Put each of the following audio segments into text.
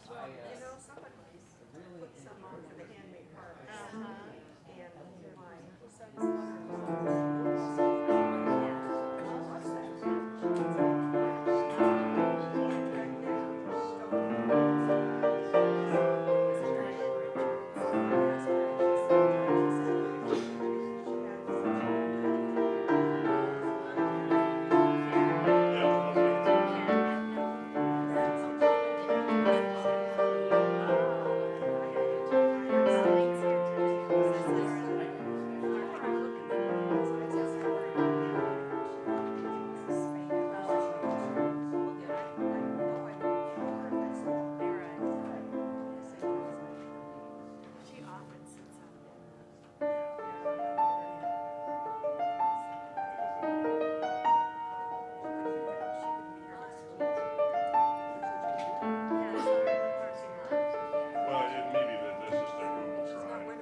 Somebody put some on for the handmade hearts. And my son's Yeah, I'll take it. She often sits Well, it maybe that's just a Google Drive. Okay.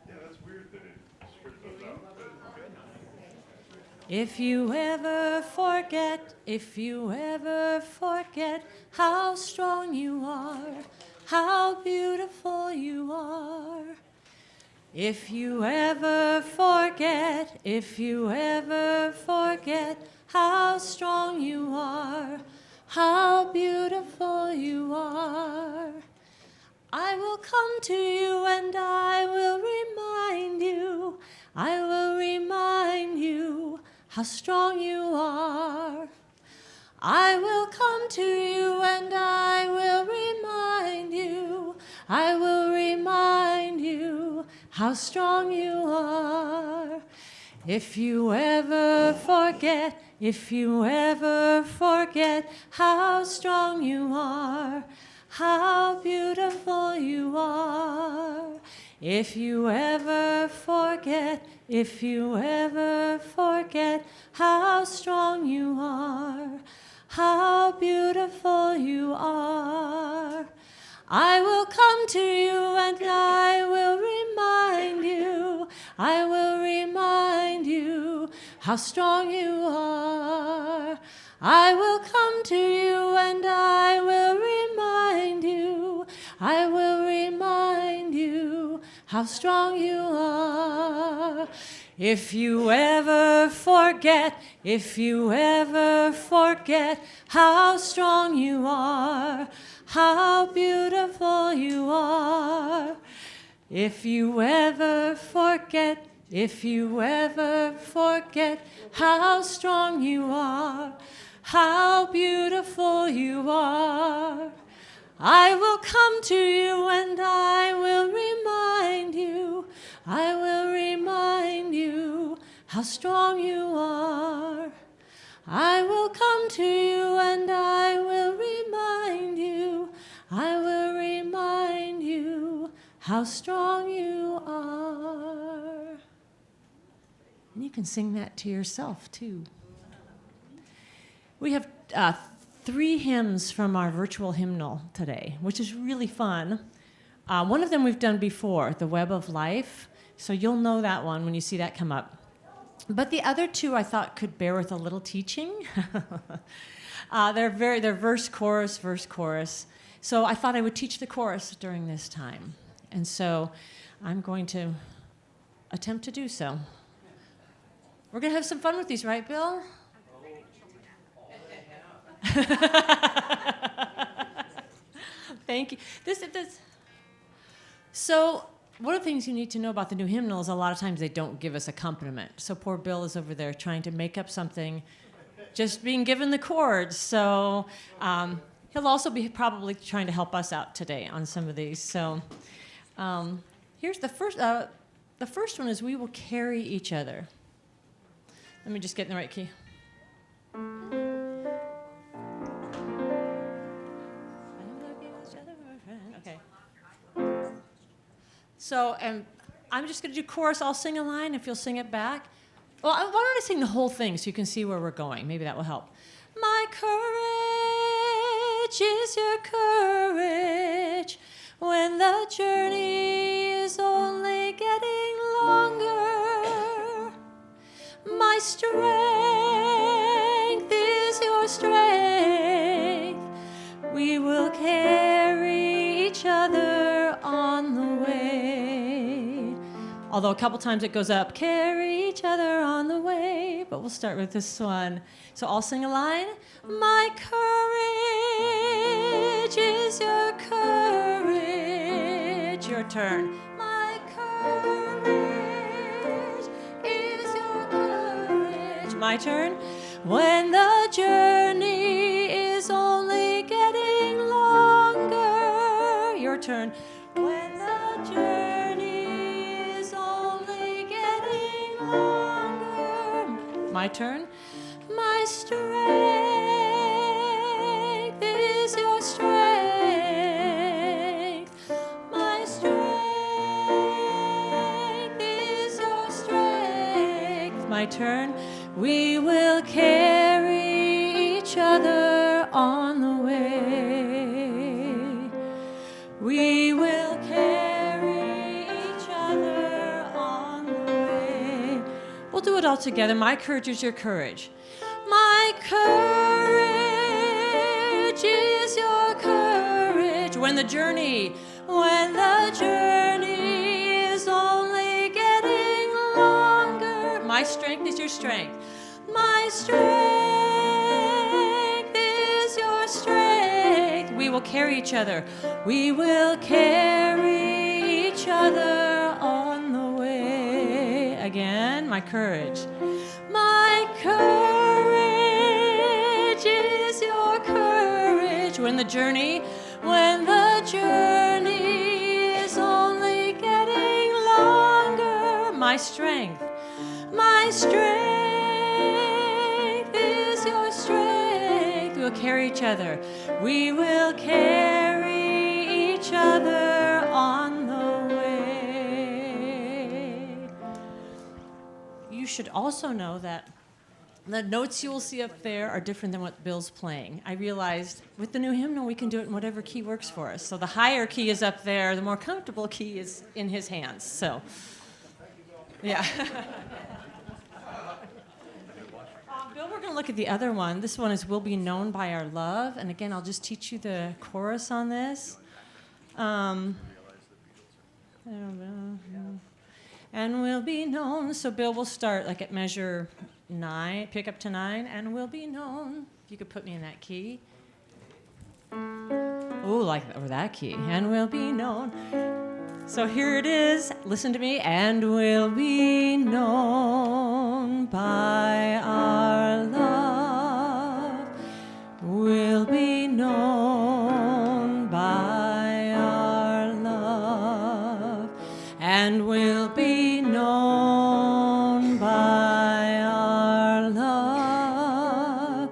Yeah, that's weird that it stripped those out, but okay. If you ever forget how strong you are, how beautiful you are. If you ever forget how strong you are, how beautiful you are, I will come to you and I will remind you how strong you are. I will come to you and I will remind you how strong you are. If you ever forget how strong you are, how beautiful you are. If you ever forget how strong you are, how beautiful you are, I will come to you and I will remind you how strong you are. I will come to you and I will remind you how strong you are. If you ever forget how strong you are, how beautiful you are. If you ever forget how strong you are, how beautiful you are, I will come to you and I will remind you how strong you are. I will come to you and I will remind you how strong you are. And you can sing that to yourself too. We have 3 hymns from our virtual hymnal today, which is really fun. One of them we've done before, The Web of Life, so you'll know that one when you see that come up. But the other two I thought could bear with a little teaching. They're verse, chorus, verse, chorus. So I thought I would teach the chorus during this time. And so I'm going to attempt to do so. We're going to have some fun with these, right, Bill? Thank you. So one of the things you need to know about the new hymnal is a lot of times they don't give us accompaniment. So poor Bill is over there trying to make up something, just being given the chords. So he'll also be probably trying to help us out today on some of these. So here's the first. The first one is we will carry each other. Let me just get in the right key. Okay. So I'm just going to do chorus. I'll sing a line if you'll sing it back. Well, why don't I sing the whole thing so you can see where we're going? Maybe that will help. My courage is your courage when the journey is only getting longer. My strength is your strength. We will carry each other on the way. Although a couple times it goes up, carry each other on the way. But we'll start with this one. So I'll sing a line. My courage is your courage. Your turn. My courage is your courage. My turn. When the journey is only getting longer. Your turn. When the journey is only getting longer. My turn. My strength is your strength. My strength is your strength. My turn. We will carry each other on the way. We will carry each other on the way. We'll do it all together. My courage is your courage. My courage is your courage. When the journey is only getting longer. My strength is your strength. My strength is your strength. We will carry each other. We will carry each other on the way. Again, my courage. My courage is your courage. When the journey is only getting longer. My strength is your strength. We will carry each other. We will carry each other on the way. You should also know that the notes you will see up there are different than what Bill's playing. I realized with the new hymnal we can do it in whatever key works for us. So the higher key is up there, the more comfortable key is in his hands. So, yeah. Bill, we're going to look at the other one. This one is We'll Be Known by Our Love. And again, I'll just teach you the chorus on this. And we'll be known. So Bill will start like at measure 9, pick up to 9, and we'll be known. If you could put me in that key. Oh, like over that key. And we'll be known. So here it is. Listen to me. And we'll be known by our love. We'll be known by our love. And we'll be known by our love.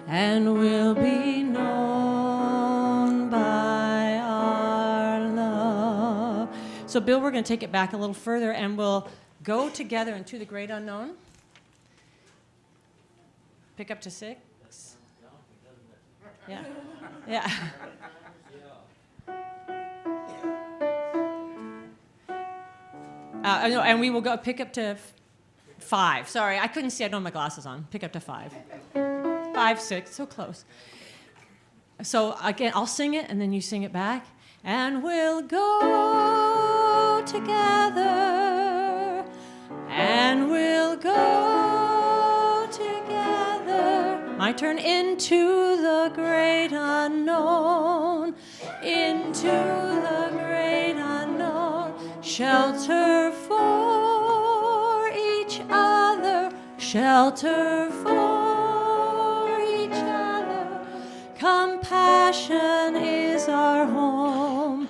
And we'll be known by our love. So, Bill, we're going to take it back a little further, and we'll go together into the great unknown. Pick up to 6. Yeah. Yeah. And we will go pick up to 5. Sorry, I couldn't see. I don't have my glasses on. Pick up to 5. 5, 6, so close. So again, I'll sing it, and then you sing it back. And we'll go together, and we'll go together. My turn. Into the great unknown, into the great unknown. Shelter for each other, shelter for each other. Compassion is our home.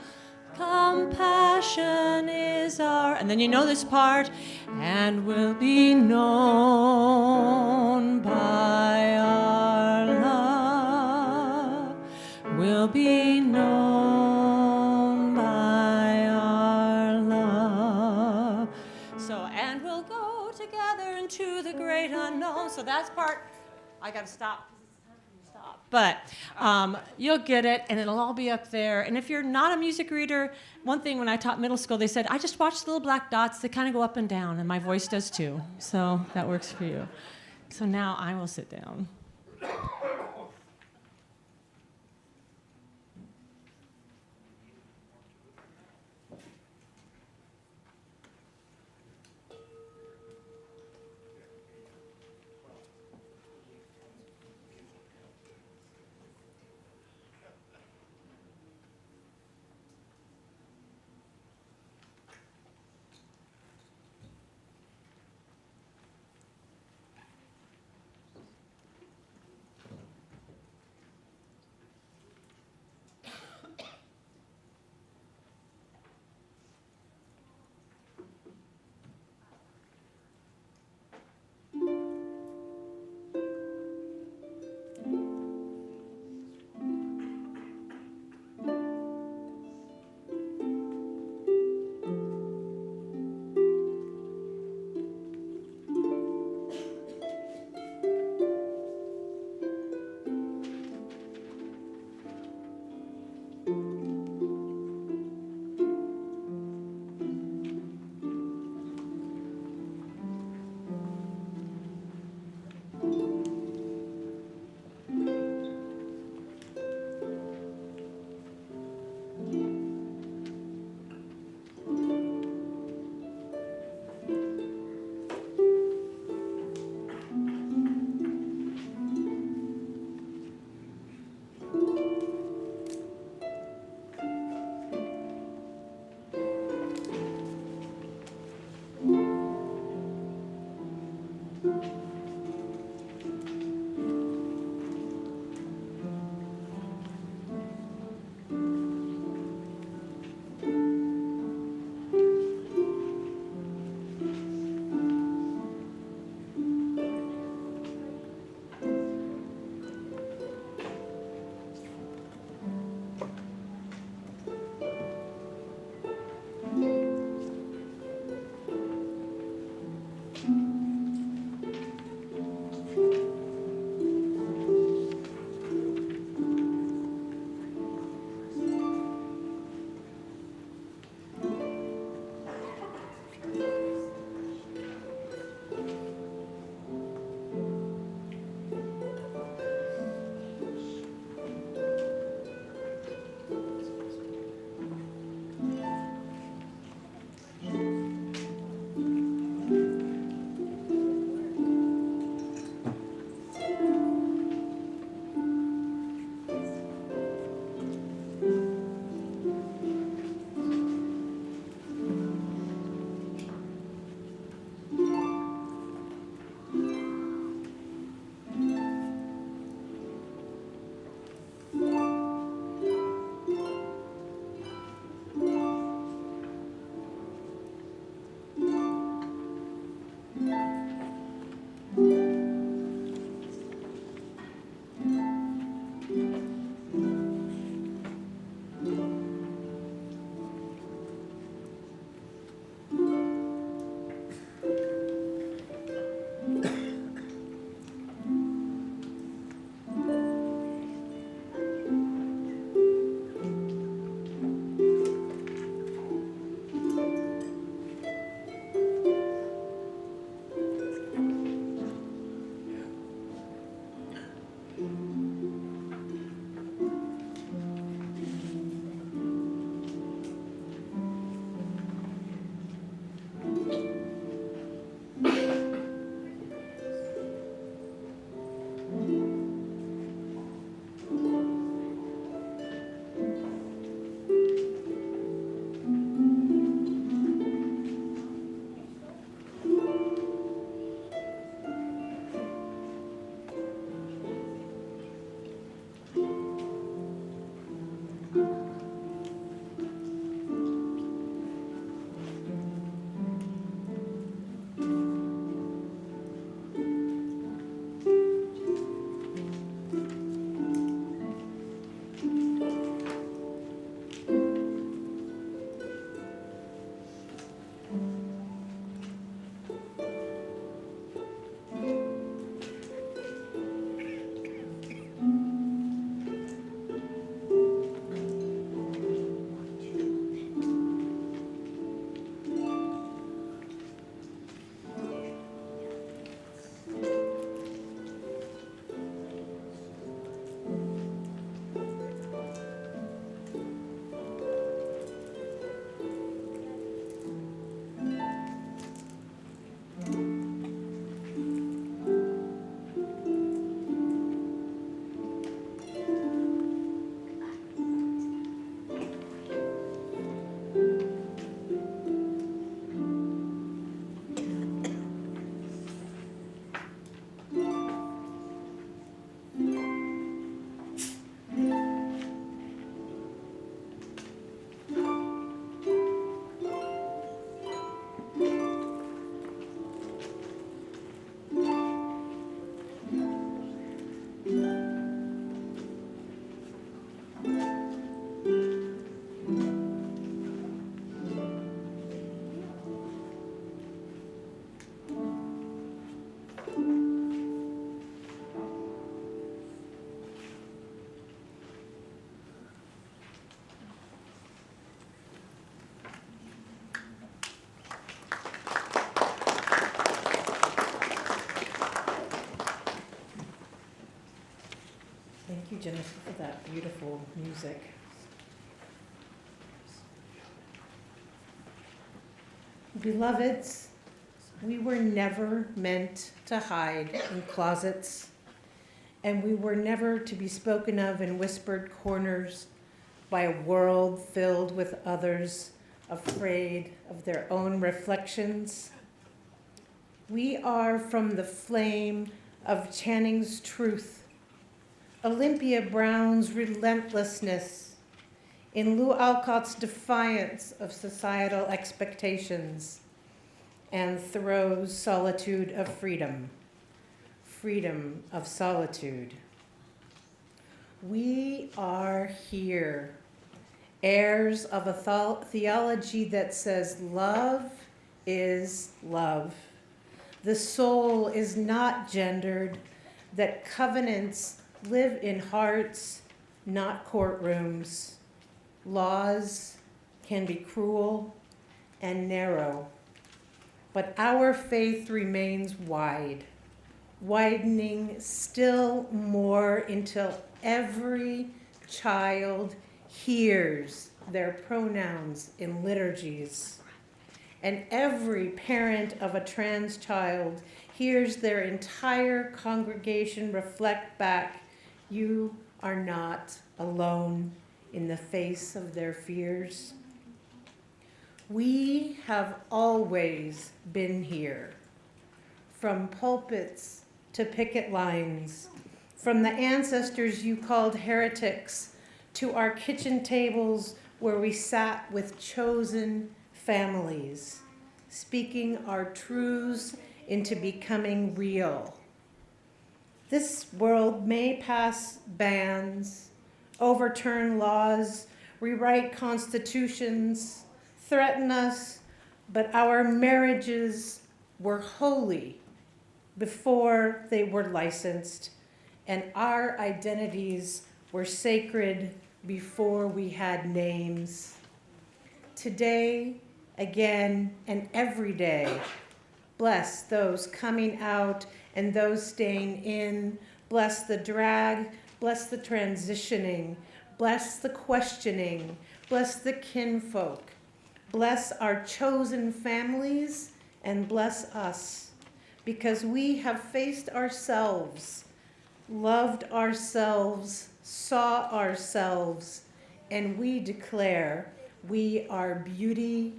Compassion is our... And then you know this part. And will be known by our love. Will be known by our love. So, and we'll go together into the great unknown. So that's part... I got to stop. But you'll get it, and it'll all be up there. And if you're not a music reader, one thing when I taught middle school, they said, I just watch the little black dots. They kind of go up and down, and my voice does too. So that works for you. So now I will sit down. Jennifer, for that beautiful music. Beloveds, we were never meant to hide in closets, and we were never to be spoken of in whispered corners by a world filled with others afraid of their own reflections. We are from the flame of Channing's truth, Olympia Brown's relentlessness, in Lou Alcott's defiance of societal expectations, and Thoreau's solitude of freedom, freedom of solitude. We are here, heirs of a theology that says love is love. The soul is not gendered, that covenants live in hearts, not courtrooms. Laws can be cruel and narrow, but our faith remains wide, widening still more until every child hears their pronouns in liturgies, and every parent of a trans child hears their entire congregation reflect back, "You are not alone in the face of their fears." We have always been here, from pulpits to picket lines, from the ancestors you called heretics to our kitchen tables where we sat with chosen families, speaking our truths into becoming real. This world may pass bans, overturn laws, rewrite constitutions, threaten us, but our marriages were holy before they were licensed, and our identities were sacred before we had names. Today, again, and every day, bless those coming out and those staying in. Bless the drag, bless the transitioning, bless the questioning, bless the kinfolk, bless our chosen families, and bless us, because we have faced ourselves, loved ourselves, saw ourselves, and we declare we are beauty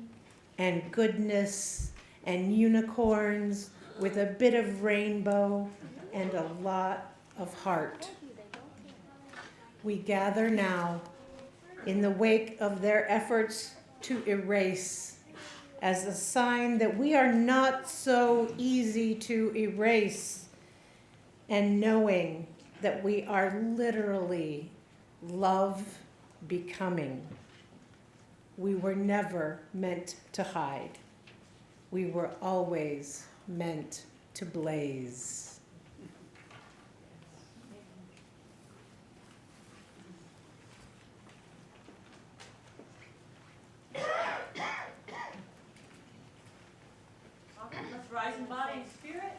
and goodness and unicorns with a bit of rainbow and a lot of heart. We gather now in the wake of their efforts to erase, as a sign that we are not so easy to erase, and knowing that we are literally love becoming. We were never meant to hide. We were always meant to blaze. Let's rise in body and spirit.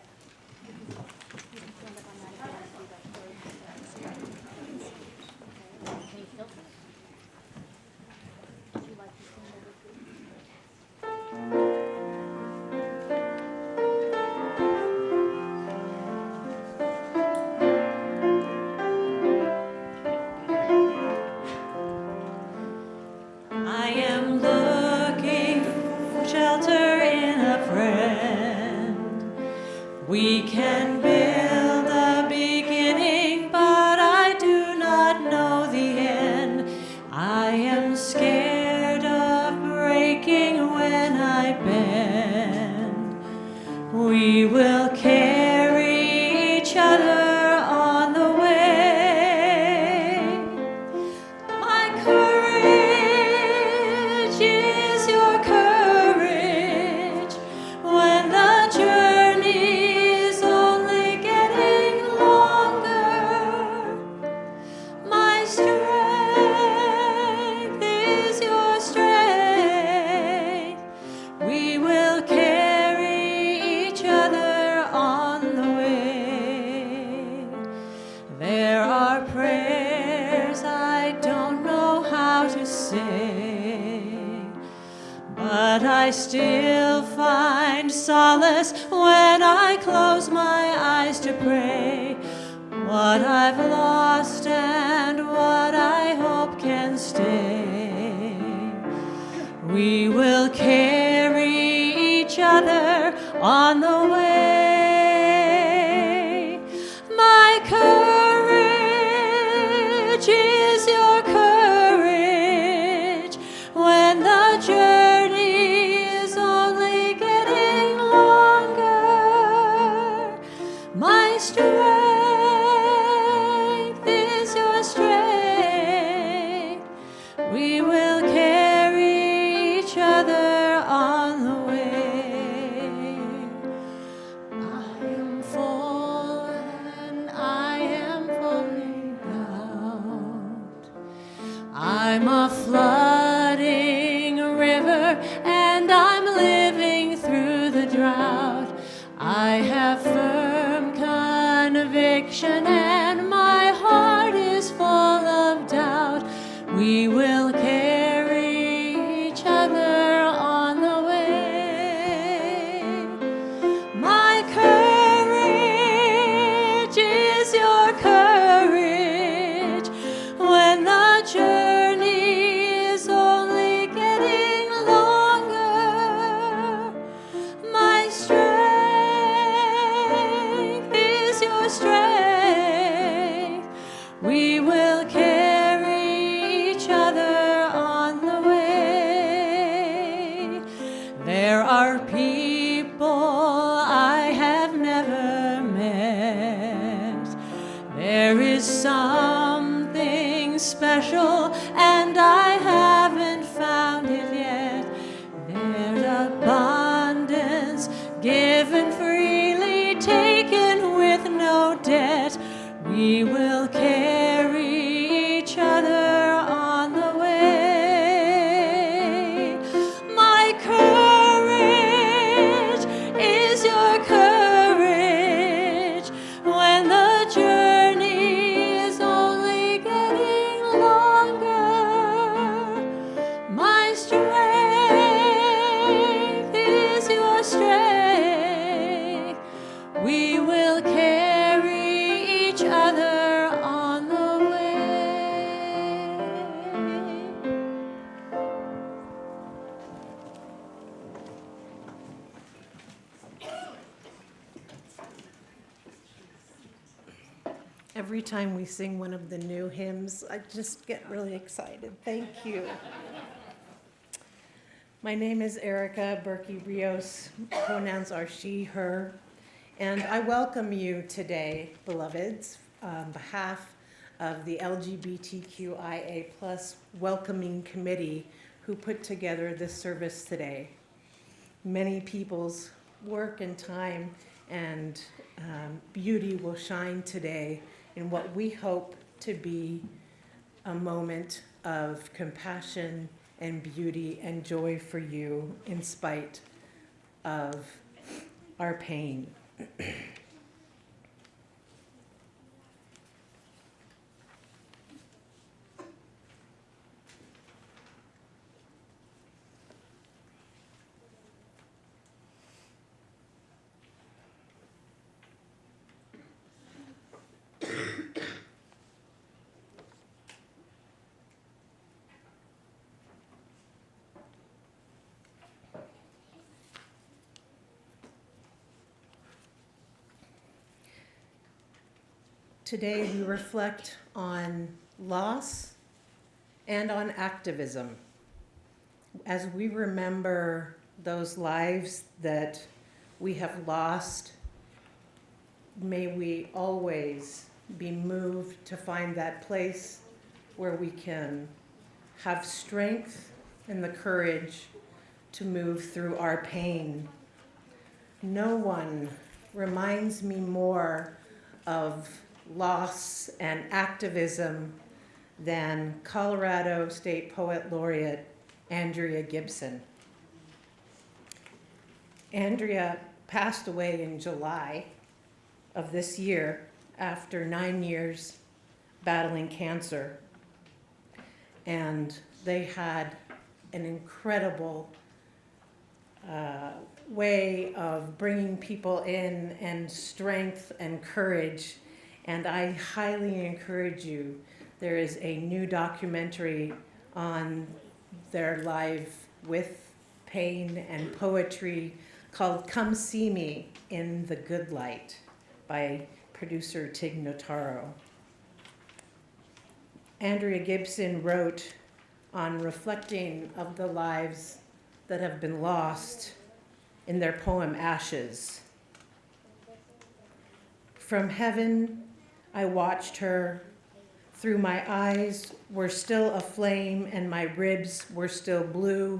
I am looking for shelter in a friend. We can build a beginning, but I do not know the end. I am scared of breaking when I bend. We will carry each other on the way. My courage is your courage when the journey is only getting longer. My strength is your strength. We will carry each other on the way. There are prayers but I still find solace when I close my eyes to pray. What I've lost and what I hope can stay. We will carry each other on the way. My courage is your courage when the journey is only getting longer. My strength is your strength. We will carry each other on the way. I am full and I am falling out. I'm a flooding river and I'm living through the drought. I have firm conviction and my heart is full of doubt. We will carry each other on the way. My courage is your courage when the journey is only getting longer. My strength is your strength. We will carry each other on the way. There are people I have never met. There is something special and I haven't found it yet. There's abundance given freely, taken with no debt. We will carry each other on the way. My courage is your courage when the journey is only getting longer. My strength is your strength. We will carry each other on the way. Every time we sing one of the new hymns, I just get really excited. Thank you. My name is Erica Berkey Rios. Pronouns are she, her. And I welcome you today, beloveds, on behalf of the LGBTQIA+ Welcoming Committee who put together this service today. Many people's work and time and beauty will shine today in what we hope to be a moment of compassion and beauty and joy for you in spite of our pain. Today we reflect on loss and on activism. As we remember those lives that we have lost, may we always be moved to find that place where we can have strength and the courage to move through our pain. No one reminds me more of loss and activism than Colorado State Poet Laureate Andrea Gibson. Andrea passed away in July of this year after 9 years battling cancer. And they had an incredible way of bringing people in and strength and courage. And I highly encourage you. There is a new documentary on their life with pain and poetry called Come See Me in the Good Light by producer Tig Notaro. Andrea Gibson wrote on reflecting of the lives that have been lost in their poem Ashes. From heaven, I watched her. Through my eyes were still aflame and my ribs were still blue.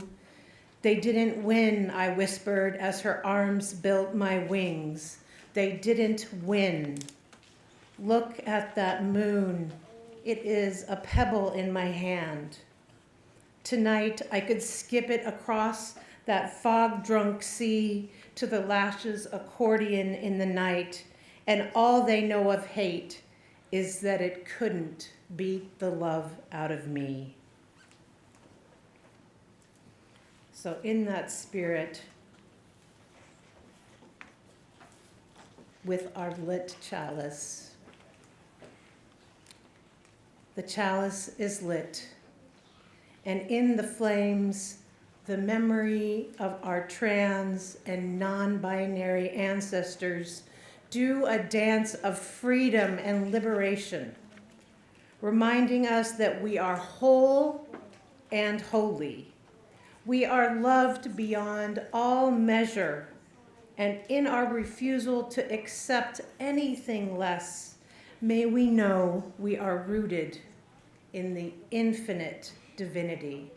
They didn't win, I whispered as her arms built my wings. They didn't win. Look at that moon. It is a pebble in my hand. Tonight, I could skip it across that fog-drunk sea to the lashes accordion in the night, and all they know of hate is that it couldn't beat the love out of me. So in that spirit, with our lit chalice, the chalice is lit, and in the flames, the memory of our trans and non-binary ancestors do a dance of freedom and liberation, reminding us that we are whole and holy. We are loved beyond all measure, and in our refusal to accept anything less, may we know we are rooted in the infinite divinity,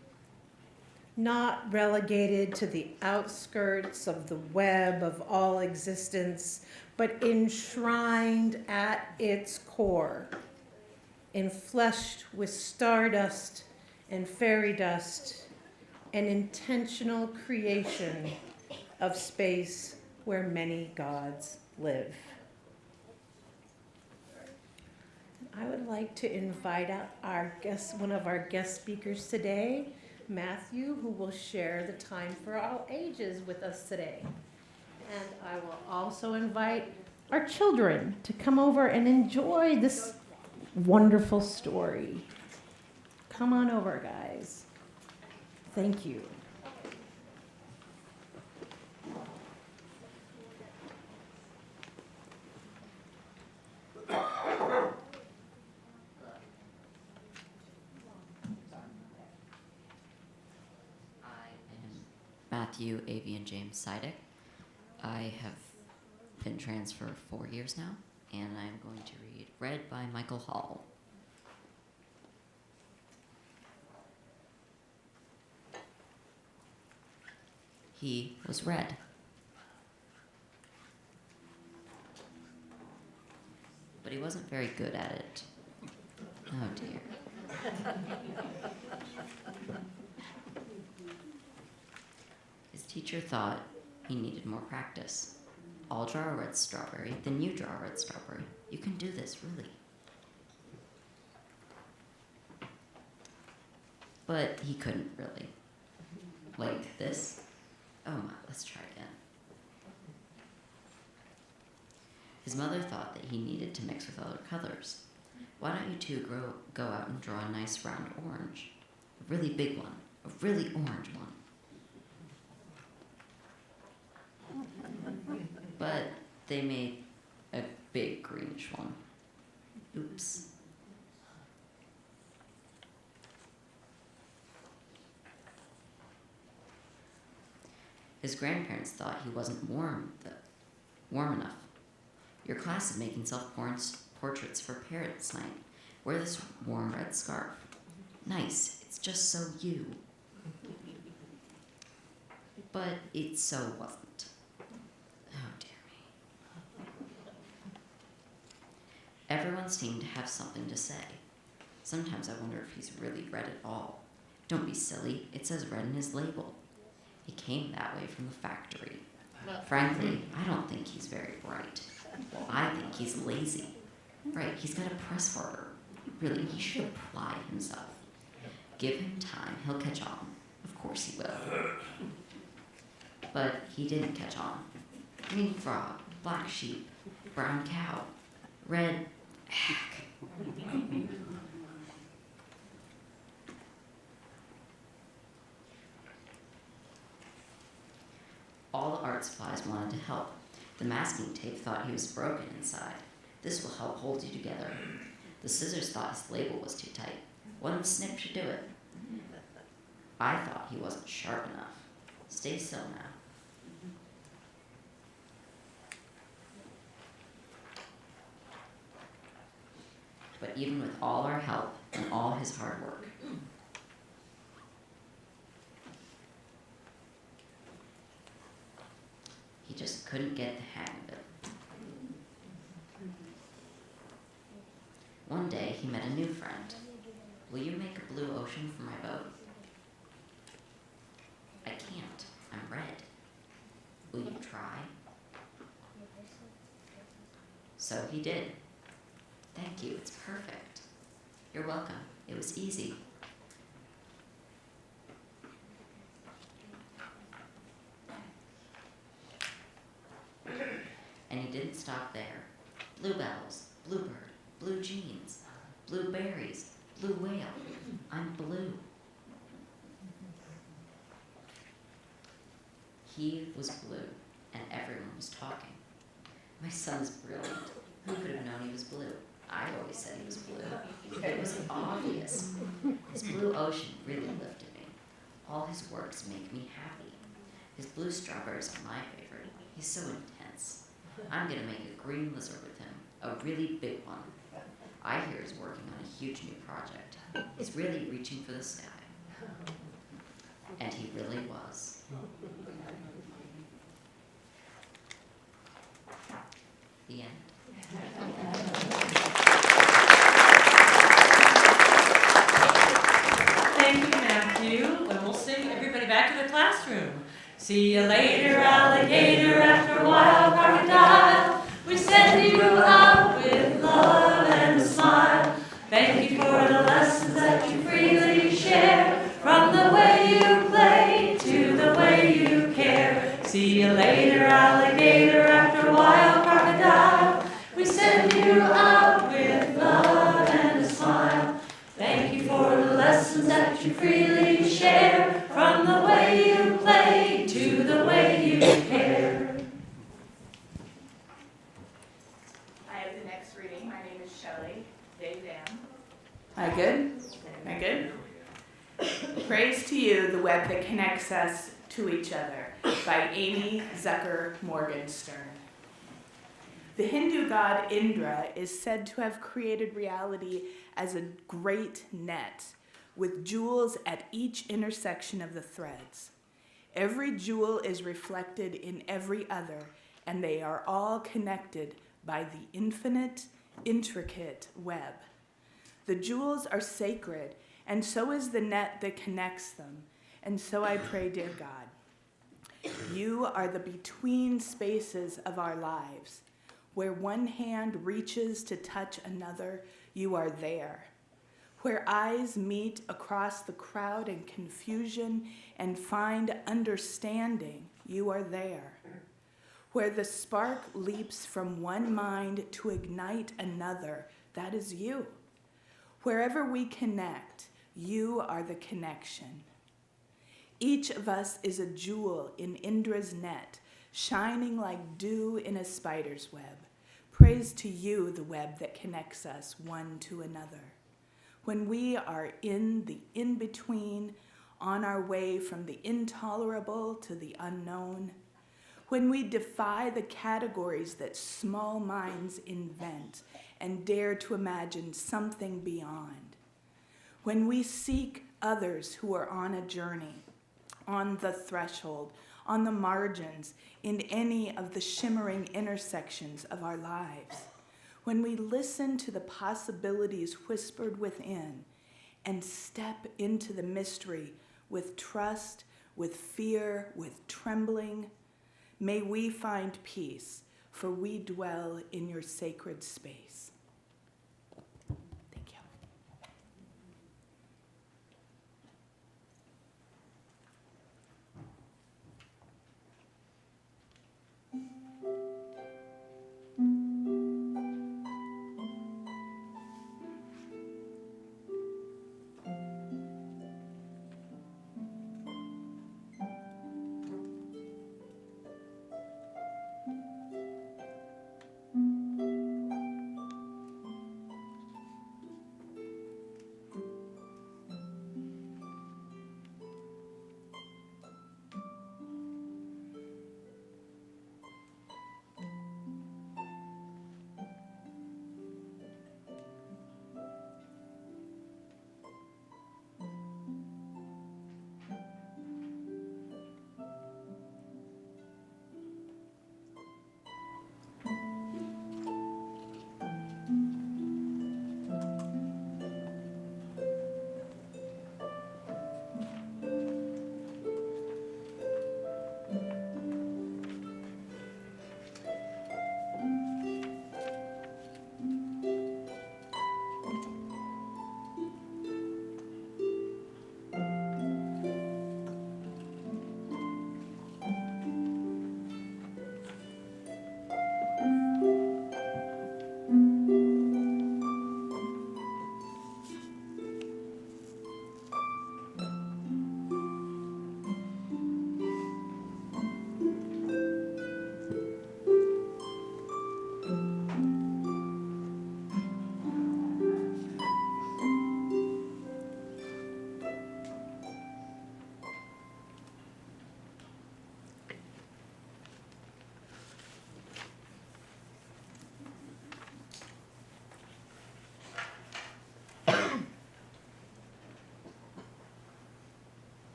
not relegated to the outskirts of the web of all existence, but enshrined at its core, enfleshed with stardust and fairy dust, an intentional creation of space where many gods live. I would like to invite out one of our guest speakers today, Matthew, who will share the Time for All Ages with us today. And I will also invite our children to come over and enjoy this wonderful story. Come on over, guys. Thank you. Matthew Avian James Sidek. I have been trans for 4 years now, and I'm going to read by Michael Hall. He was red. But he wasn't very good at it. Oh dear. His teacher thought he needed more practice. I'll draw a red strawberry, then you draw a red strawberry. You can do this, really. But he couldn't really. Like this? Oh my, let's try again. His mother thought that he needed to mix with other colors. Why don't you two go out and draw a nice round orange? A really big one, a really orange one. But they made a big greenish one. Oops. His grandparents thought he wasn't warm enough. Your class is making self-portraits for Parents' Night. Wear this warm red scarf. Nice, it's just so you. But it so wasn't. Oh dear me. Everyone seemed to have something to say. Sometimes I wonder if he's really red at all. Don't be silly, it says red in his label. He came that way from the factory. Frankly, I don't think he's very bright. I think he's lazy. Right, he's got to press harder. Really, he should apply himself. Give him time, he'll catch on. Of course he will. But he didn't catch on. Green frog, black sheep, brown cow, red heck. All the art supplies wanted to help. The masking tape thought he was broken inside. This will help hold you together. The scissors thought his label was too tight. One snip should do it. I thought he wasn't sharp enough. Stay still now. But even with all our help and all his hard work, he just couldn't get the hang of it. One day he met a new friend. Will you make a blue ocean for my boat? I can't. I'm red. Will you try? So he did. Thank you. It's perfect. You're welcome. It was easy. And he didn't stop there. Bluebells, bluebird, blue jeans, blueberries, blue whale. I'm blue. He was blue, and everyone was talking. My son's brilliant. Who could have known he was blue? I always said he was blue. It was obvious. His blue ocean really lifted me. All his works make me happy. His blue strawberries are my favorite. He's so intense. I'm gonna make a green lizard with him, a really big one. I hear he's working on a huge new project. He's really reaching for the sky. And he really was. The end. Thank you, Matthew. And we'll sing everybody back to the classroom. See you later, alligator, after a while, crocodile. We send you out with love and a smile. Thank you for the lessons that you freely share, from the way you play to the way you care. See you later, alligator, after a while, crocodile. We send you out with love and a smile. Thank you for the lessons that you freely share, from the way you play to the way you care. I have the next reading. My name is Shelley Day Dam. Am I good? Am I good? Praise to you, the web that connects us to each other, by Amy Zucker Morgenstern. The Hindu god Indra is said to have created reality as a great net with jewels at each intersection of the threads. Every jewel is reflected in every other, and they are all connected by the infinite, intricate web. The jewels are sacred, and so is the net that connects them. And so I pray, dear God, you are the between spaces of our lives. Where one hand reaches to touch another, you are there. Where eyes meet across the crowd and confusion and find understanding, you are there. Where the spark leaps from one mind to ignite another, that is you. Wherever we connect, you are the connection. Each of us is a jewel in Indra's net, shining like dew in a spider's web. Praise to you, the web that connects us one to another. When we are in the in-between, on our way from the intolerable to the unknown, when we defy the categories that small minds invent and dare to imagine something beyond, when we seek others who are on a journey, on the threshold, on the margins, in any of the shimmering intersections of our lives, when we listen to the possibilities whispered within and step into the mystery with trust, with fear, with trembling, may we find peace, for we dwell in your sacred space. Thank you.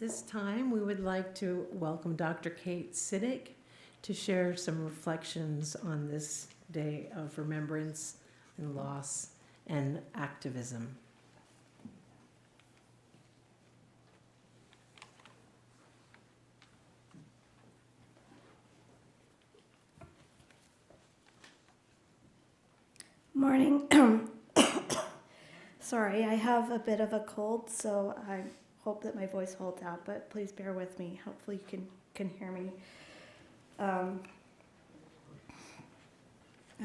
this time, we would like to welcome Dr. Kate Siddick to share some reflections on this day of remembrance and loss and activism. Morning. Sorry, I have a bit of a cold, so I hope that my voice holds out, but please bear with me. Hopefully you can hear me. I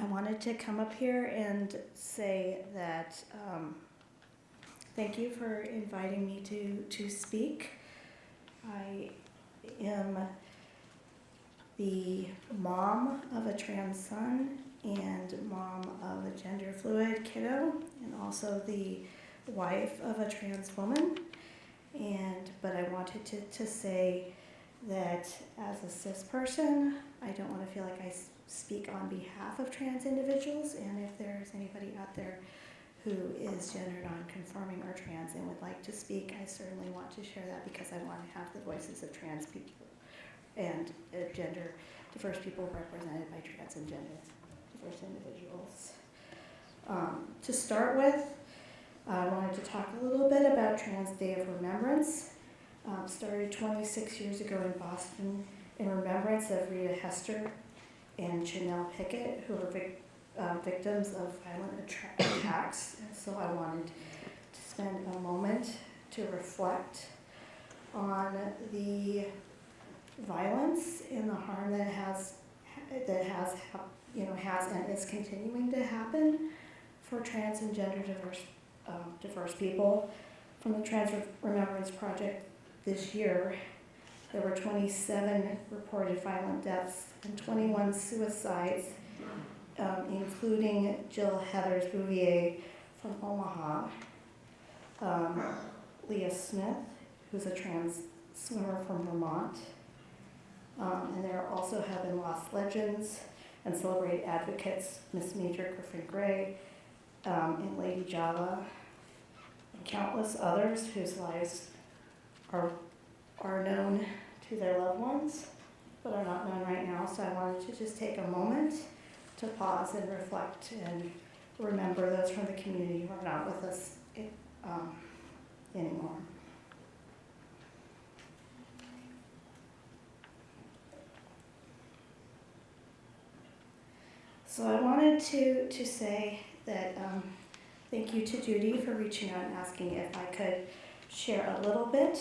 wanted to come up here and say that thank you for inviting me to speak. I am the mom of a trans son and mom of a gender fluid kiddo, and also the wife of a trans woman. But I wanted to say that as a cis person, I don't want to feel like I speak on behalf of trans individuals, and if there's anybody out there who is gender non-conforming or trans and would like to speak, I certainly want to share that because I want to have the voices of trans people and gender diverse people represented by trans and gender diverse individuals. To start with, I wanted to talk a little bit about Trans Day of Remembrance. Started 26 years ago in Boston in remembrance of Rita Hester and Janelle Pickett, who were victims of violent attacks. And so I wanted to spend a moment to reflect on the violence and the harm that has and is continuing to happen for trans and gender diverse people. From the Trans Remembrance Project this year, there were 27 reported violent deaths and 21 suicides, including Jill Heathers Bouvier from Omaha, Leah Smith, who's a trans swimmer from Vermont, and there also have been lost legends and celebrated advocates, Miss Major Griffin Gray, and Lady Java, and countless others whose lives are known to their loved ones, but are not known right now. So I wanted to just take a moment to pause and reflect and remember those from the community who are not with us anymore. So I wanted to say that thank you to Judy for reaching out and asking if I could share a little bit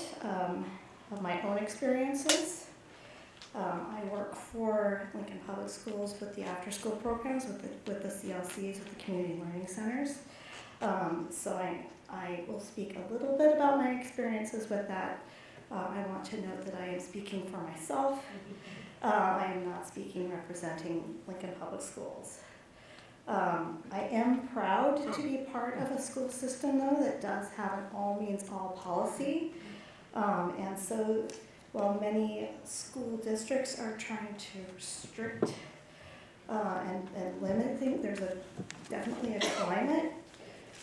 of my own experiences. I work for Lincoln Public Schools with the after-school programs, with the CLCs, with the community learning centers. So I will speak a little bit about my experiences with that. I want to note that I am speaking for myself. I am not speaking representing Lincoln Public Schools. I am proud to be part of a school system, though, that does have an all means all policy. And so while many school districts are trying to restrict and limit things, there's definitely a climate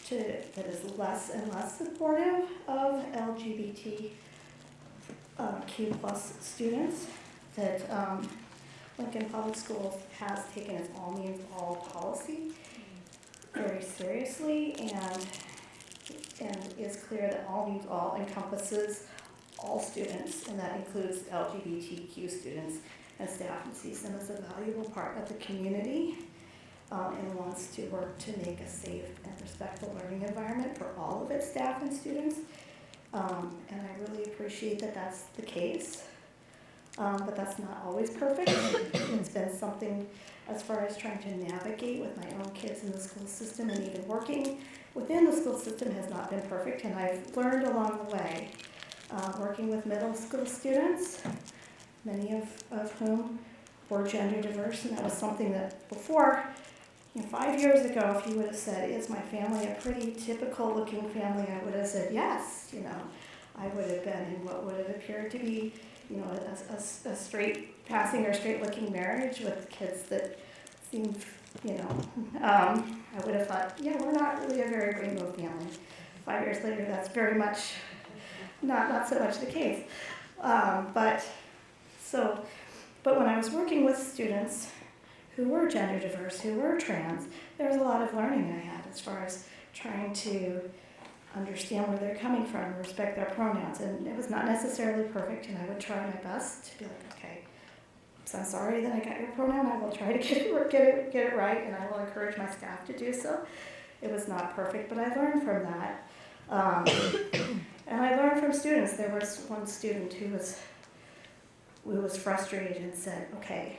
that is less and less supportive of LGBTQ plus students, that Lincoln Public Schools has taken its all means all policy very seriously, and is clear that all means all encompasses all students, and that includes LGBTQ students and staff, and sees them as a valuable part of the community, and wants to work to make a safe and respectful learning environment for all of its staff and students. And I really appreciate that that's the case. But that's not always perfect. It's been something as far as trying to navigate with my own kids in the school system, and even working within the school system has not been perfect, and I've learned along the way. Working with middle school students, many of whom were gender diverse, and that was something that before, 5 years ago, if you would have said, is my family a pretty typical looking family, I would have said yes. I would have been in what would have appeared to be a straight passing or straight looking marriage with kids that seemed, I would have thought, yeah, we're not really a very rainbow family. 5 years later, that's very much not so much the case. But when I was working with students who were gender diverse, who were trans, there was a lot of learning I had as far as trying to understand where they're coming from, respect their pronouns. And it was not necessarily perfect, and I would try my best to be like, okay, so I'm sorry that I got your pronoun. I will try to get it right, and I will encourage my staff to do so. It was not perfect, but I learned from that. And I learned from students. There was one student who was frustrated and said, okay,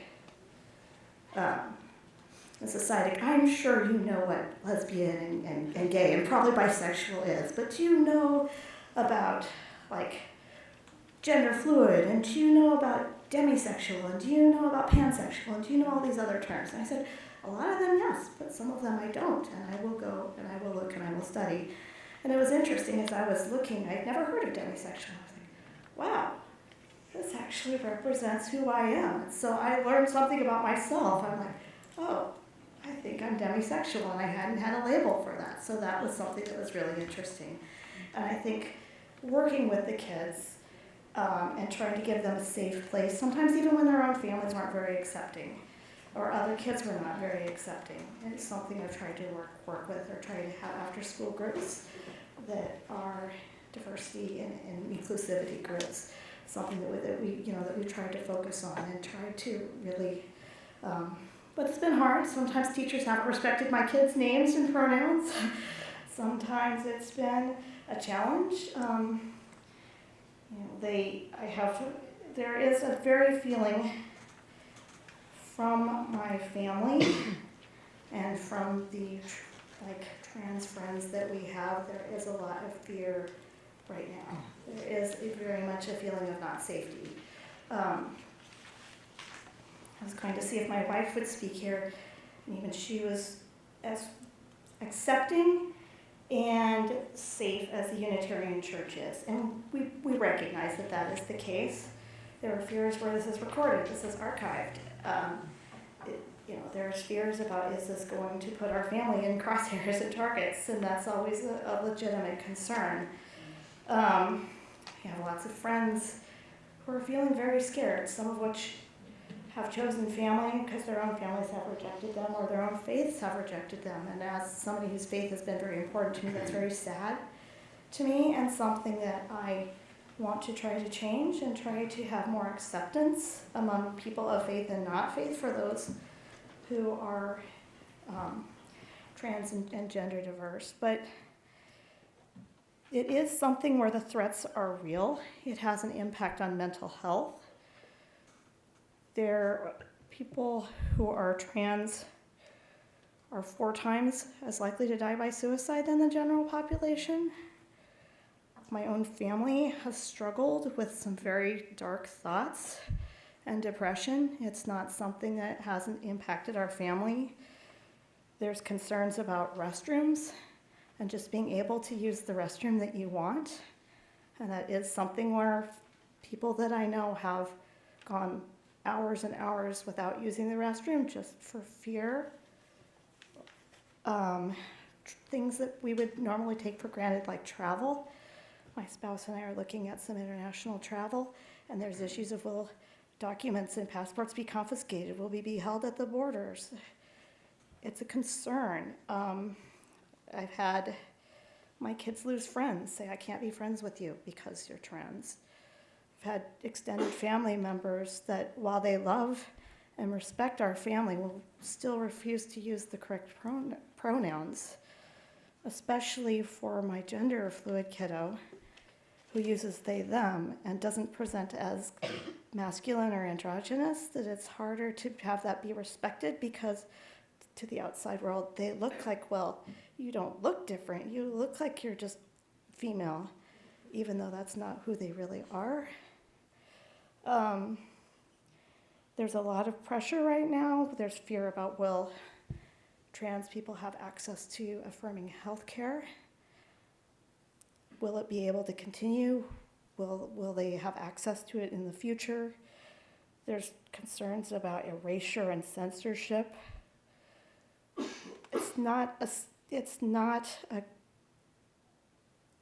as a side, I'm sure you know what lesbian and gay and probably bisexual is, but do you know about like gender fluid, and do you know about demisexual, and do you know about pansexual, and do you know all these other terms? And I said, a lot of them, yes, but some of them I don't, and I will go and I will look and I will study. And it was interesting as I was looking, I'd never heard of demisexual. I was like, wow, this actually represents who I am. And so I learned something about myself. I'm like, oh, I think I'm demisexual, and I hadn't had a label for that. So that was something that was really interesting. And I think working with the kids and trying to give them a safe place, sometimes even when their own families weren't very accepting, or other kids were not very accepting, it's something I've tried to work with, or try to have after-school groups that are diversity and inclusivity groups. Something that we tried to focus on and tried to really. But it's been hard. Sometimes teachers haven't respected my kids' names and pronouns. Sometimes it's been a challenge. There is a very feeling from my family and from the trans friends that we have. There is a lot of fear right now. There is very much a feeling of not safety. I was going to see if my wife would speak here, and even she was as accepting and safe as the Unitarian Church is. And we recognize that that is the case. There are fears where this is recorded, this is archived. There's fears about, is this going to put our family in crosshairs and targets? And that's always a legitimate concern. I have lots of friends who are feeling very scared, some of which have chosen family because their own families have rejected them, or their own faiths have rejected them. And as somebody whose faith has been very important to me, that's very sad to me, and something that I want to try to change and try to have more acceptance among people of faith and not faith for those who are trans and gender diverse. But it is something where the threats are real. It has an impact on mental health. People who are trans are 4 times as likely to die by suicide than the general population. My own family has struggled with some very dark thoughts and depression. It's not something that hasn't impacted our family. There's concerns about restrooms and just being able to use the restroom that you want. And that is something where people that I know have gone hours and hours without using the restroom just for fear. Things that we would normally take for granted, like travel. My spouse and I are looking at some international travel, and there's issues of, will documents and passports be confiscated? Will we be held at the borders? It's a concern. I've had my kids lose friends, say, I can't be friends with you because you're trans. I've had extended family members that, while they love and respect our family, will still refuse to use the correct pronouns, especially for my gender fluid kiddo who uses they, them, and doesn't present as masculine or androgynous, that it's harder to have that be respected because to the outside world, they look like, well, you don't look different. You look like you're just female, even though that's not who they really are. There's a lot of pressure right now. There's fear about, will trans people have access to affirming health care? Will it be able to continue? Will they have access to it in the future? There's concerns about erasure and censorship.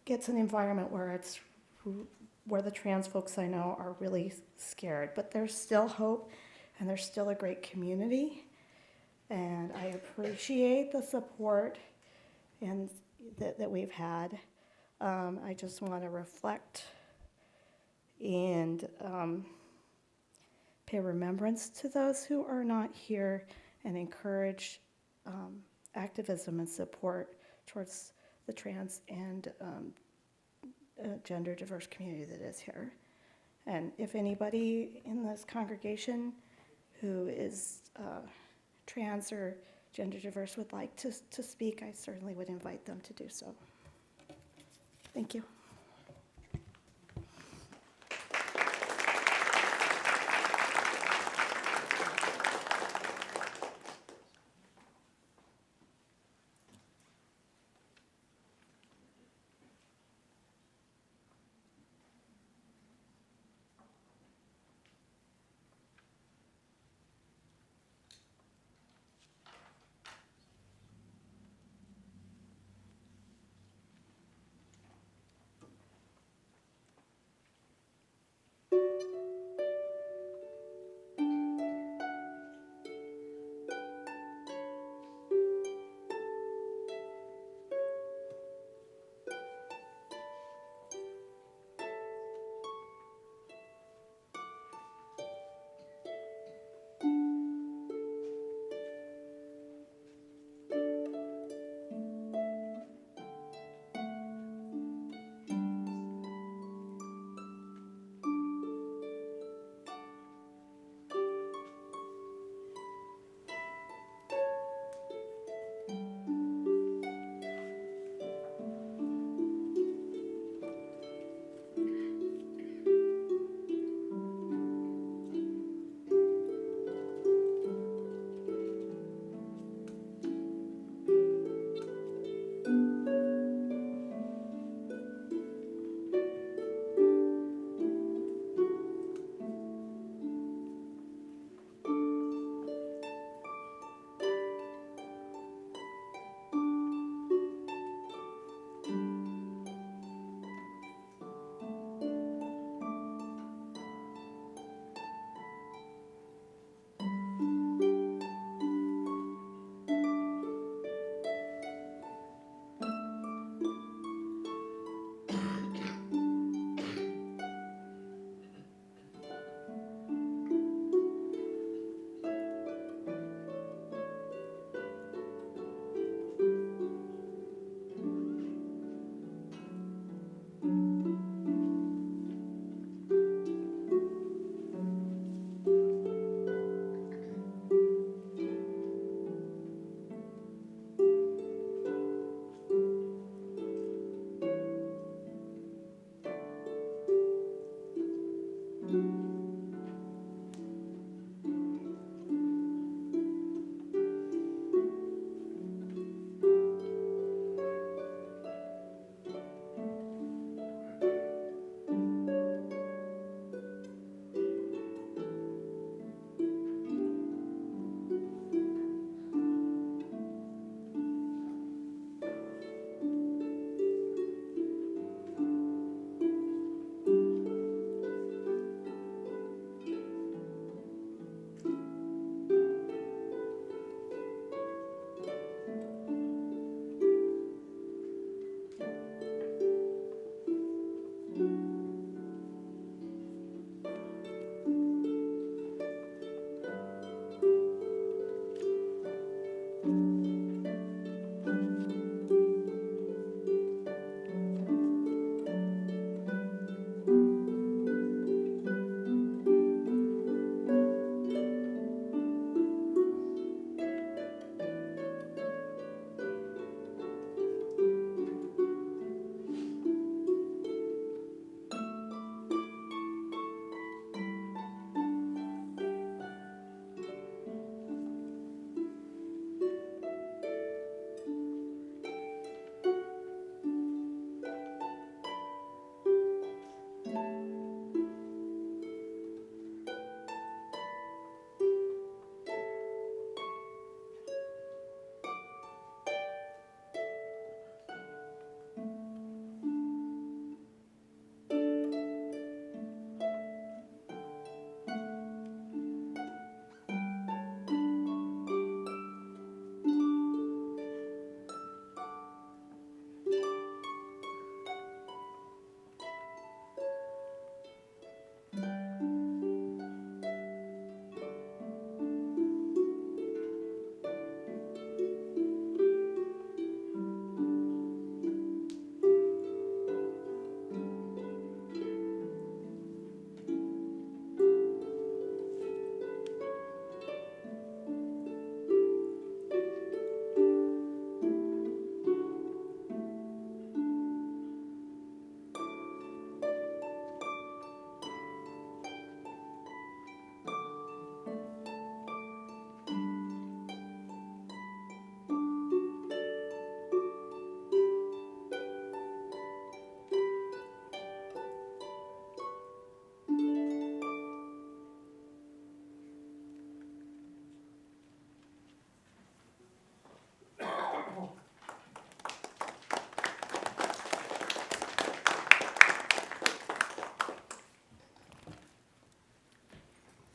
It's an environment where it's where the trans folks I know are really scared, but there's still hope and there's still a great community. And I appreciate the support and that we've had. I just want to reflect and pay remembrance to those who are not here and encourage activism and support towards the trans and gender diverse community that is here. And if anybody in this congregation who is trans or gender diverse would like to speak, I certainly would invite them to do so. Thank you.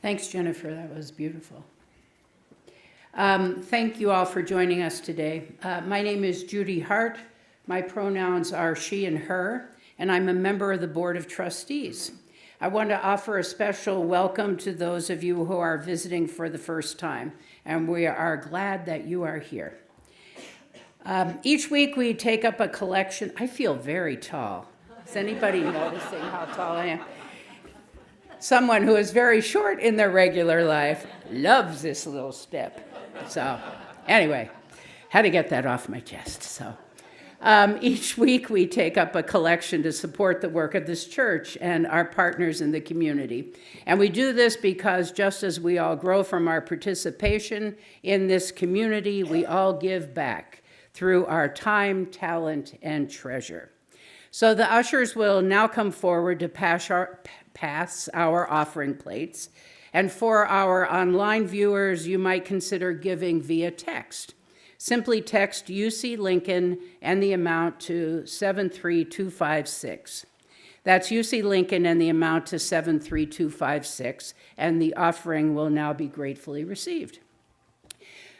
Thanks, Jennifer. That was beautiful. Thank you all for joining us today. My name is Judy Hart. My pronouns are she and her, and I'm a member of the Board of Trustees. I want to offer a special welcome to those of you who are visiting for the first time, and we are glad that you are here. Each week we take up a collection. I feel very tall. Is anybody noticing how tall I am? Someone who is very short in their regular life loves this little step. So anyway, had to get that off my chest. So each week we take up a collection to support the work of this church and our partners in the community. And we do this because just as we all grow from our participation in this community, we all give back through our time, talent, and treasure. So the ushers will now come forward to pass our offering plates. And for our online viewers, you might consider giving via text. Simply text UC Lincoln and the amount to 73256. That's UC Lincoln and the amount to 73256, and the offering will now be gratefully received.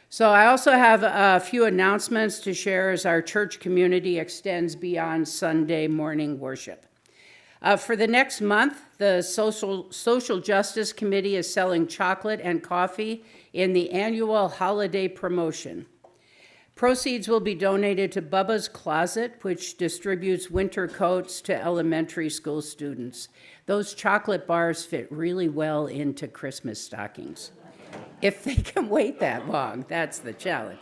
So I also have a few announcements to share as our church community extends beyond Sunday morning worship. For the next month, the Social Justice Committee is selling chocolate and coffee in the annual holiday promotion. Proceeds will be donated to Bubba's Closet, which distributes winter coats to elementary school students. Those chocolate bars fit really well into Christmas stockings. If they can wait that long, that's the challenge.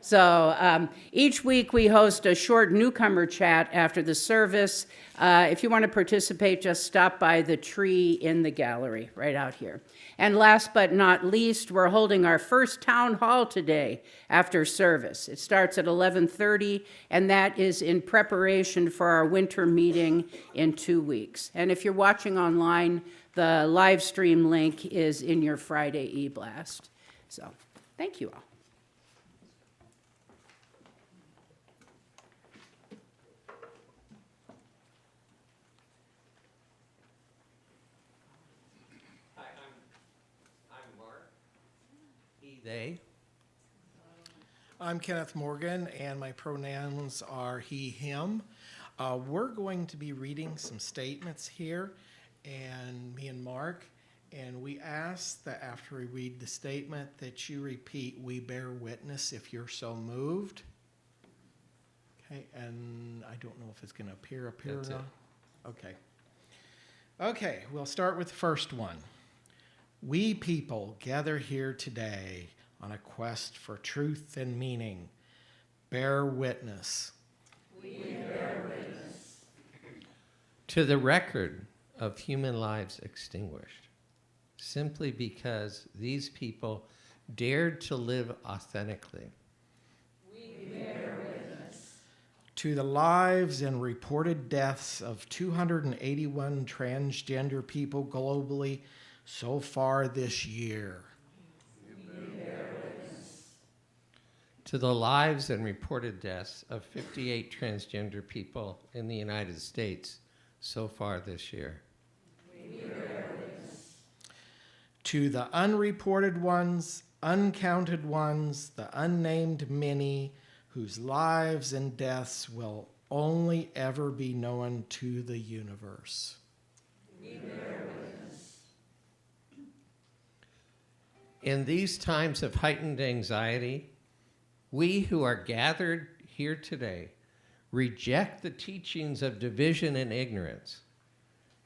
So each week we host a short newcomer chat after the service. If you want to participate, just stop by the tree in the gallery right out here. And last but not least, we're holding our first town hall today after service. It starts at 11:30, and that is in preparation for our winter meeting in 2 weeks. And if you're watching online, the live stream link is in your Friday e-blast. So, thank you all. Hi, I'm Mark. He, they. I'm Kenneth Morgan, and my pronouns are he, him. We're going to be reading some statements here, and me and Mark, and we ask that after we read the statement that you repeat, "We bear witness," if you're so moved. Okay, and I don't know if it's going to appear up here or not. Okay. Okay, we'll start with the first one. We people gather here today on a quest for truth and meaning. Bear witness. We bear witness to the record of human lives extinguished, simply because these people dared to live authentically. We bear witness to the lives and reported deaths of 281 transgender people globally so far this year. We bear witness to the lives and reported deaths of 58 transgender people in the United States so far this year. To the unreported ones, uncounted ones, the unnamed many, whose lives and deaths will only ever be known to the universe. We bear witness. In these times of heightened anxiety, we who are gathered here today reject the teachings of division and ignorance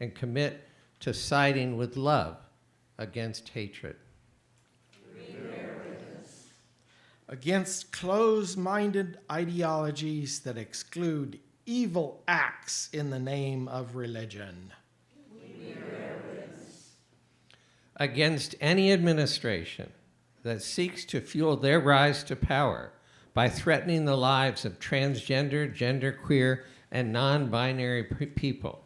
and commit to siding with love against hatred. We bear witness against closed-minded ideologies that exclude evil acts in the name of religion. We bear witness against any administration that seeks to fuel their rise to power by threatening the lives of transgender, genderqueer, and non-binary people.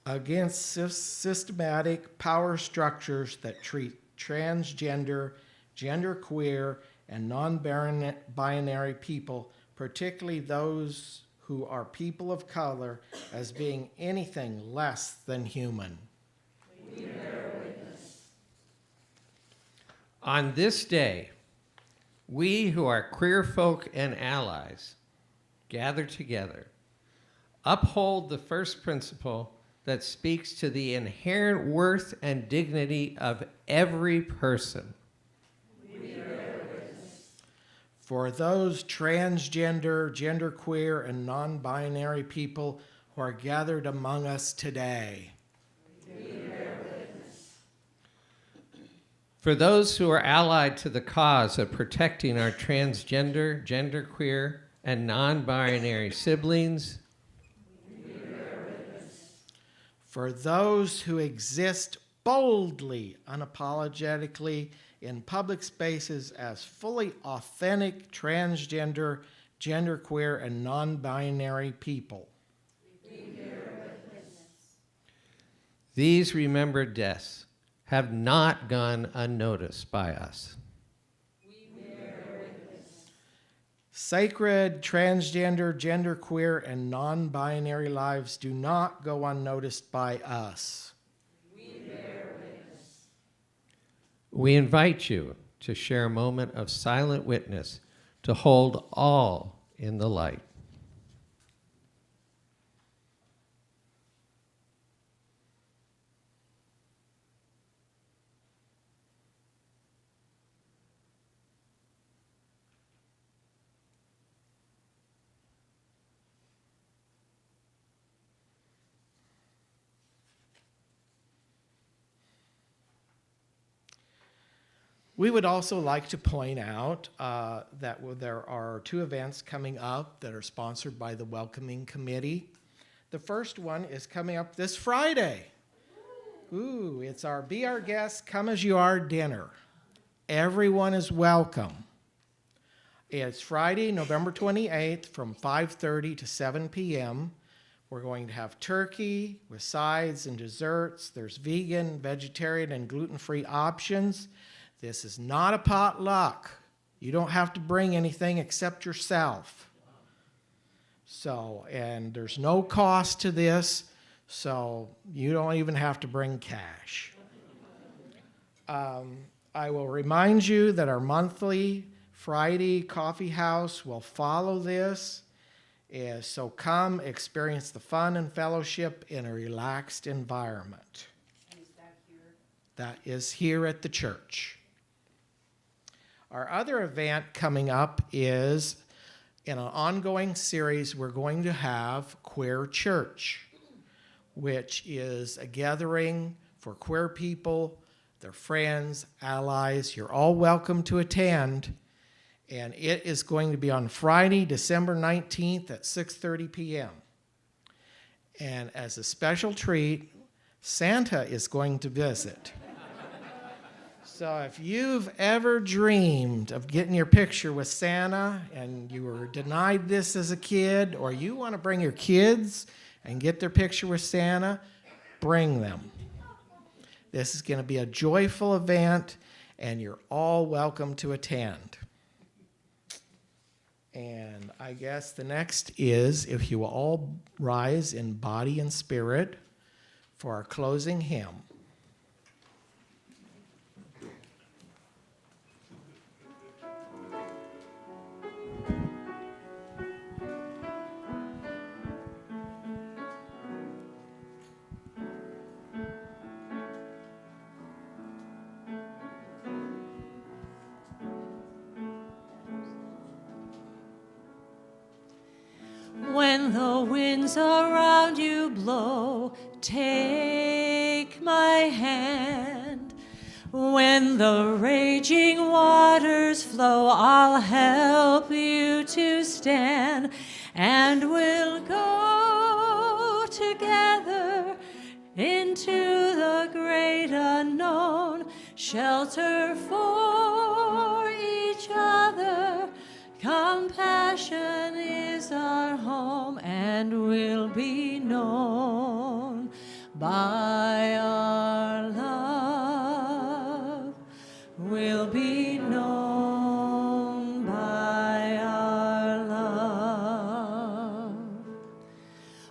Against systematic power structures that treat transgender, genderqueer, and non-binary people, particularly those who are people of color, as being anything less than human. On this day, we who are queer folk and allies gather together, uphold the first principle that speaks to the inherent worth and dignity of every person. For those transgender, genderqueer, and non-binary people who are gathered among us today. For those who are allied to the cause of protecting our transgender, genderqueer, and non-binary siblings. For those who exist boldly, unapologetically, in public spaces as fully authentic transgender, genderqueer, and non-binary people. These remembered deaths have not gone unnoticed by us. Sacred, transgender, genderqueer, and non-binary lives do not go unnoticed by us. We invite you to share a moment of silent witness to hold all in the light. We would also like to point out that there are 2 events coming up that are sponsored by the Welcoming Committee. The first one is coming up this Friday. Ooh, it's our Be Our Guest, Come As You Are dinner. Everyone is welcome. It's Friday, November 28th from 5:30 to 7 p.m. We're going to have turkey with sides and desserts. There's vegan, vegetarian, and gluten-free options. This is not a potluck. You don't have to bring anything except yourself. So, and there's no cost to this, so you don't even have to bring cash. I will remind you that our monthly Friday coffee house will follow this. So come experience the fun and fellowship in a relaxed environment. And is that here? That is here at the church. Our other event coming up is, in an ongoing series, we're going to have Queer Church, which is a gathering for queer people, their friends, allies. You're all welcome to attend. And it is going to be on Friday, December 19th at 6:30 p.m. And as a special treat, Santa is going to visit. So if you've ever dreamed of getting your picture with Santa and you were denied this as a kid, or you want to bring your kids and get their picture with Santa, bring them. This is going to be a joyful event, and you're all welcome to attend. And I guess the next is, if you will all rise in body and spirit for our closing hymn. When the winds around you blow, take my hand. When the raging waters flow, I'll help you to stand, and we'll go together into the great unknown, shelter for each other. Compassion is our home, and will be known by our love. Will be known by our love.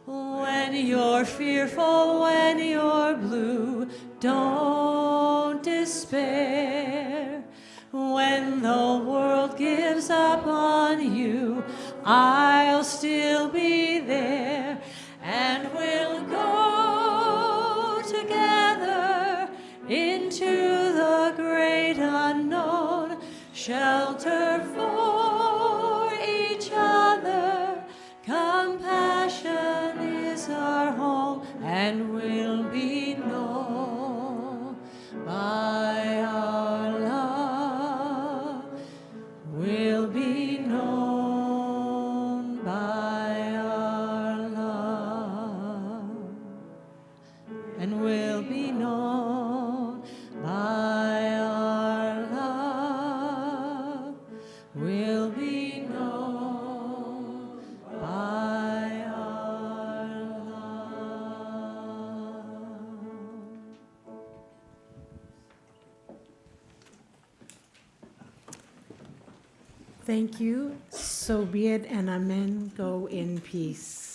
When you're fearful, when you're blue, Don't despair. When the world gives up on you, I'll still be there, and we'll go together into the great unknown, shelter for each other. Compassion is our home, and will be known by our love. Will be known by our love, and will be known by our love. Will be known by our love. Thank you. So be it, and amen. Go in peace.